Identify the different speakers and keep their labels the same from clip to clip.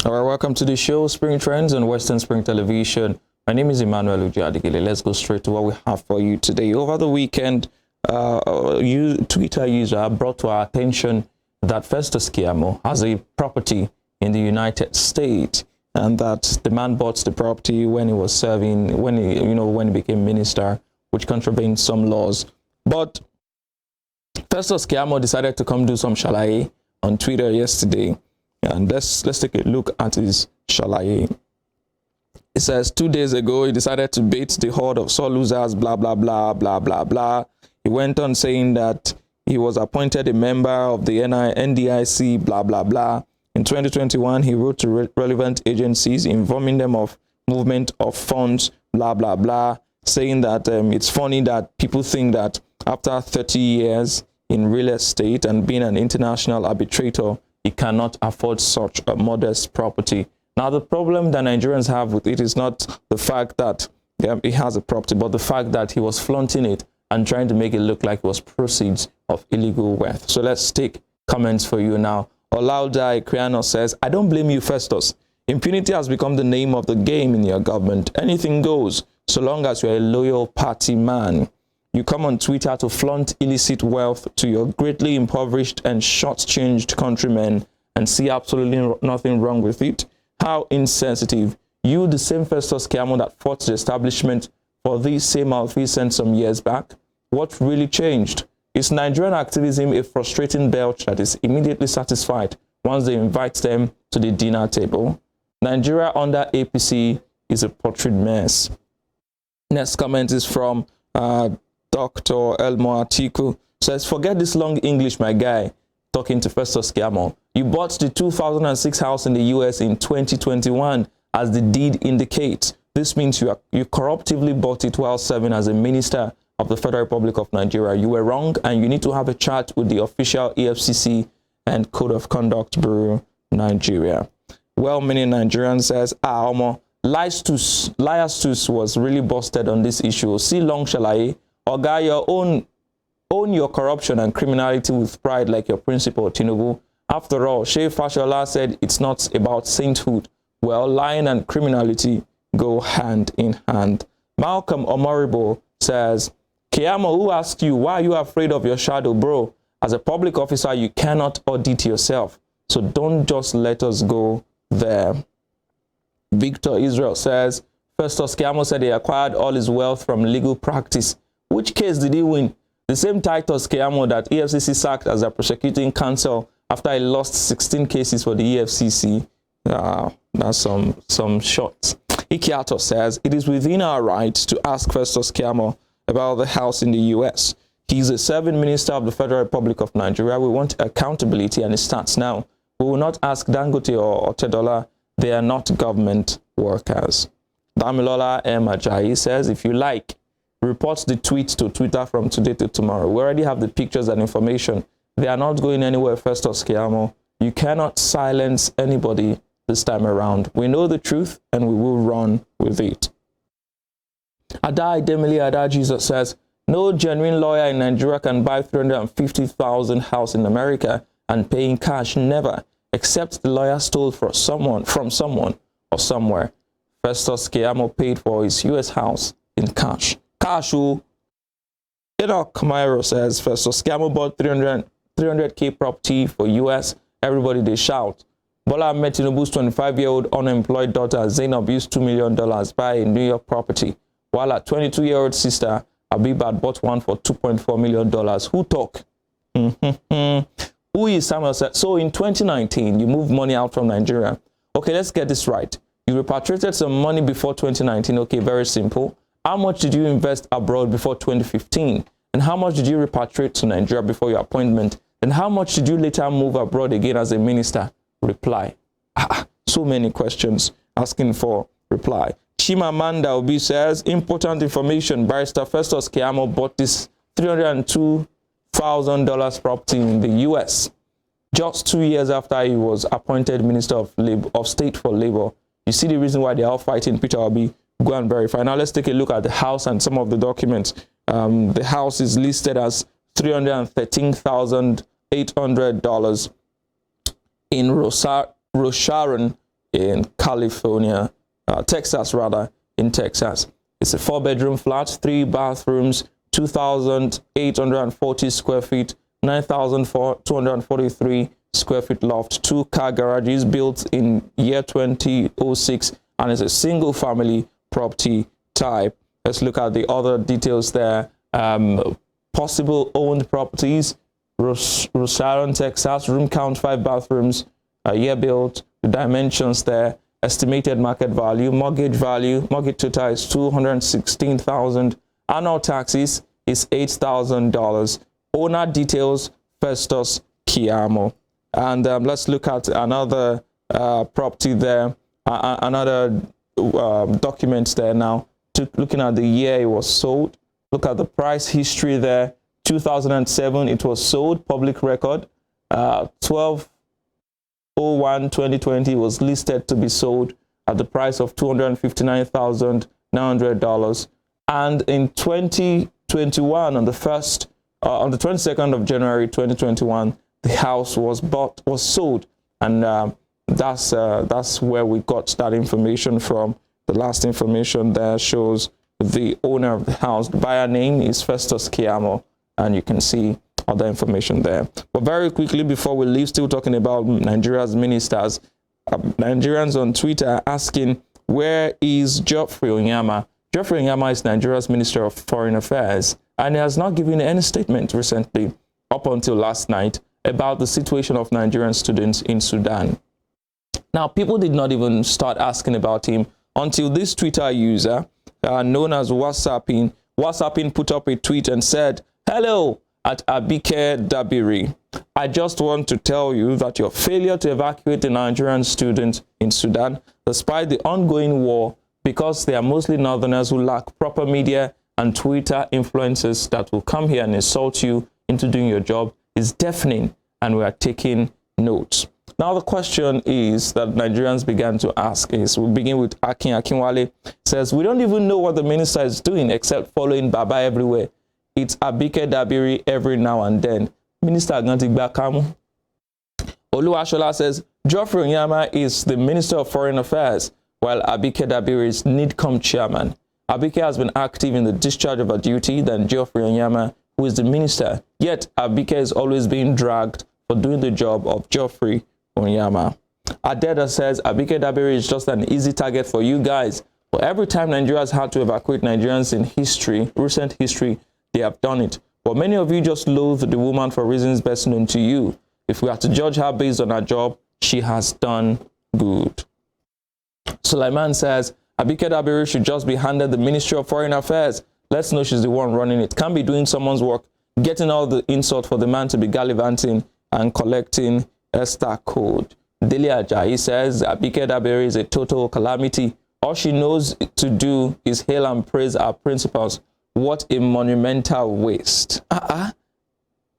Speaker 1: All right, welcome to the show, Spring Trends on Western Spring Television. My name is Emmanuel Ujadigile. Let's go straight to what we have for you today. Over the weekend, Twitter user brought to our attention that Festus Keyamo has a property in the United States, and that the man bought the property when he was serving, when he became minister, which contravened some laws. But Festus Keyamo decided to come do some shalaye on Twitter yesterday. And let's take a look at his shalaye. It says 2 days ago, he decided to bait the horde of sore losers, blah, blah, blah, blah, blah, blah. He went on saying that he was appointed a member of the NDIC, blah, blah, blah. In 2021, he wrote to relevant agencies informing them of movement of funds, blah, blah, blah, saying that it's funny that people think that after 30 years in real estate and being an international arbitrator, he cannot afford such a modest property. Now, the problem that Nigerians have with it is not the fact that he has a property, but the fact that he was flaunting it and trying to make it look like it was proceeds of illegal wealth. So let's take comments for you now. Olaudai Kriano says, I don't blame you, Festus. Impunity has become the name of the game in your government. Anything goes, so long as you're a loyal party man. You come on Twitter to flaunt illicit wealth to your greatly impoverished and short-changed countrymen and see absolutely nothing wrong with it. How insensitive. You, the same Festus Keyamo that fought the establishment for these same malfeasance some years back. What really changed? Is Nigerian activism a frustrating belch that is immediately satisfied once they invite them to the dinner table? Nigeria under APC is a portrait mess. Next comment is from Dr. Elmo Atiku. Says, forget this long English, my guy. Talking to Festus Keyamo. You bought the 2006 house in the US in 2021, as the deed indicates. This means you corruptively bought it while serving as a minister of the Federal Republic of Nigeria. You were wrong, and you need to have a chat with the official EFCC and Code of Conduct Bureau, Nigeria. Well-meaning Nigerian says, Liastus was really busted on this issue. See long shalaye. Oga, your own your corruption and criminality with pride like your principal, Tinubu. After all, Shey Fashola said it's not about sainthood. Well, lying and criminality go hand in hand. Malcolm Omoribo says, Keyamo, who asked you, why are you afraid of your shadow, bro? As a public officer, you cannot audit yourself. So don't just let us go there. Victor Israel says, Festus Keyamo said he acquired all his wealth from legal practice. Which case did he win? The same Titus Keyamo that EFCC sacked as a prosecuting counsel after he lost 16 cases for the EFCC. That's some shots. Ikiato says, it is within our right to ask Festus Keyamo about the house in the US. He's a serving minister of the Federal Republic of Nigeria. We want accountability, and it starts now. We will not ask Dangote or Tedola. They are not government workers. Damilola M. Ajayi says, if you like, report the tweet to Twitter from today to tomorrow. We already have the pictures and information. They are not going anywhere, Festus Keyamo. You cannot silence anybody this time around. We know the truth, and we will run with it. Adai Demili Ada Jesus says, no genuine lawyer in Nigeria can buy 350,000 house in America and pay in cash, never, except the lawyer stole from someone or somewhere. Festus Keyamo paid for his US house in cash. Cashu. Enoch Cameiro says, Festus Keyamo bought 300K property for US. Everybody they shout. Bola Ahmed Tinubu's 25-year-old unemployed daughter Zainab used $2 million buy a New York property, while her 22-year-old sister Abibat bought one for $2.4 million. Who talk? Who is Samuel said? So in 2019, you moved money out from Nigeria. Okay, let's get this right. You repatriated some money before 2019. Okay, very simple. How much did you invest abroad before 2015? And how much did you repatriate to Nigeria before your appointment? And how much did you later move abroad again as a minister? Reply. So many questions asking for reply. Chimamanda Obi says, important information. Barrister Festus Keyamo bought this $302,000 property in the US just 2 years after he was appointed Minister of State for Labor. You see the reason why they are all fighting Peter Obi. Go and verify. Now let's take a look at the house and some of the documents. The house is listed as $313,800 in Rosharon in California, Texas rather, in Texas. It's a 4-bedroom flat, 3 bathrooms, 2,840 square feet, 9,243 square feet loft, 2-car garages, built in year 2006, and it's a single family property type. Let's look at the other details there. Possible owned properties: Rosario, Texas, room count 5 bathrooms, year built, the dimensions there, estimated market value, mortgage total is $216,000, annual taxes is $8,000. Owner details: Festus Kiamo. And let's look at another property there, another document there now. Looking at the year it was sold. Look at the price history there. 2007 it was sold, public record. 12/01/2020 was listed to be sold at the price of $259,900. And in 2021, on the 22nd of January 2021, the house was sold, and that's where we got that information from. The last information there shows the owner of the house. The buyer name is Festus Kiamo, and you can see other information there. But very quickly, before we leave, still talking about Nigeria's ministers, Nigerians on Twitter are asking, where is Geoffrey Onyeama? Geoffrey Onyeama is Nigeria's Minister of Foreign Affairs, and he has not given any statement recently, up until last night, about the situation of Nigerian students in Sudan. Now, people did not even start asking about him until this Twitter user, known as WhatsApping, put up a tweet and said, "Hello, at Abike Dabiri. I just want to tell you that your failure to evacuate the Nigerian students in Sudan, despite the ongoing war, because they are mostly northerners who lack proper media and Twitter influencers that will come here and insult you into doing your job, is deafening, and we are taking notes." Now, the question is that Nigerians began to ask is, we begin with Akinwale, says, "We don't even know what the minister is doing except following Baba everywhere. It's Abike Dabiri every now and then. Minister Gantigba Kamu." Oluwashola says, "Geoffrey Onyeama is the Minister of Foreign Affairs, while Abike Dabiri is NIDCOM chairman. Abike has been active in the discharge of her duty than Geoffrey Onyeama, who is the minister. Yet Abike is always being dragged for doing the job of Geoffrey Onyeama." Adeda says, "Abike Dabiri is just an easy target for you guys. But every time Nigeria has had to evacuate Nigerians in recent history, they have done it. But many of you just loathe the woman for reasons best known to you. If we are to judge her based on her job, she has done good." Sulaiman says, "Abike Dabiri should just be handed the Ministry of Foreign Affairs. Let's know she's the one running it. Can't be doing someone's work, getting all the insult for the man to be gallivanting and collecting Esther code." Dele Ajayi says, "Abike Dabiri is a total calamity. All she knows to do is hail and praise our principals. What a monumental waste."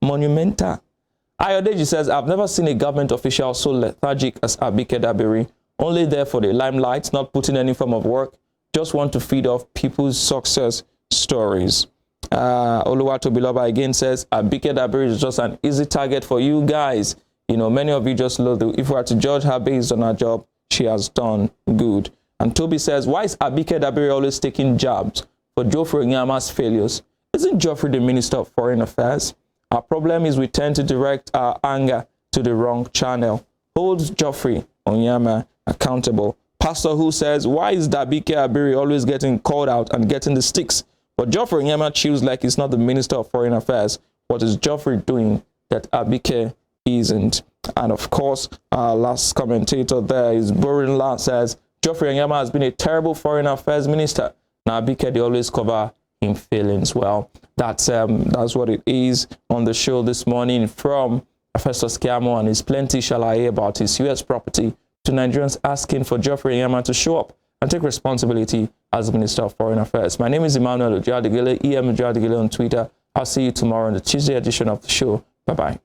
Speaker 1: Monumental. Ayodeji says, "I've never seen a government official so lethargic as Abike Dabiri. Only there for the limelight, not putting any form of work. Just want to feed off people's success stories." Oluwatobiloba again says, "Abike Dabiri is just an easy target for you guys. You know, many of you just loathe her. If we are to judge her based on her job, she has done good." And Toby says, "Why is Abike Dabiri always taking jabs for Geoffrey Onyeama's failures? Isn't Geoffrey the Minister of Foreign Affairs? Our problem is we tend to direct our anger to the wrong channel. Hold Geoffrey Onyeama accountable." Pastor Who says, "Why is Abike Dabiri always getting called out and getting the sticks? But Geoffrey Onyeama chews like he's not the Minister of Foreign Affairs. What is Geoffrey doing that Abike isn't?" And of course, our last commentator there is Borinla, says, "Geoffrey Onyeama has been a terrible foreign affairs minister. Now Abike, they always cover him failings." Well, that's what it is on the show this morning, from Festus Kiamo and his plenty shalaye about his U.S. property to Nigerians asking for Geoffrey Onyeama to show up and take responsibility as Minister of Foreign Affairs. My name is Emmanuel Ojadigele, EM Ojadigele on Twitter. I'll see you tomorrow on the Tuesday edition of the show. Bye-bye.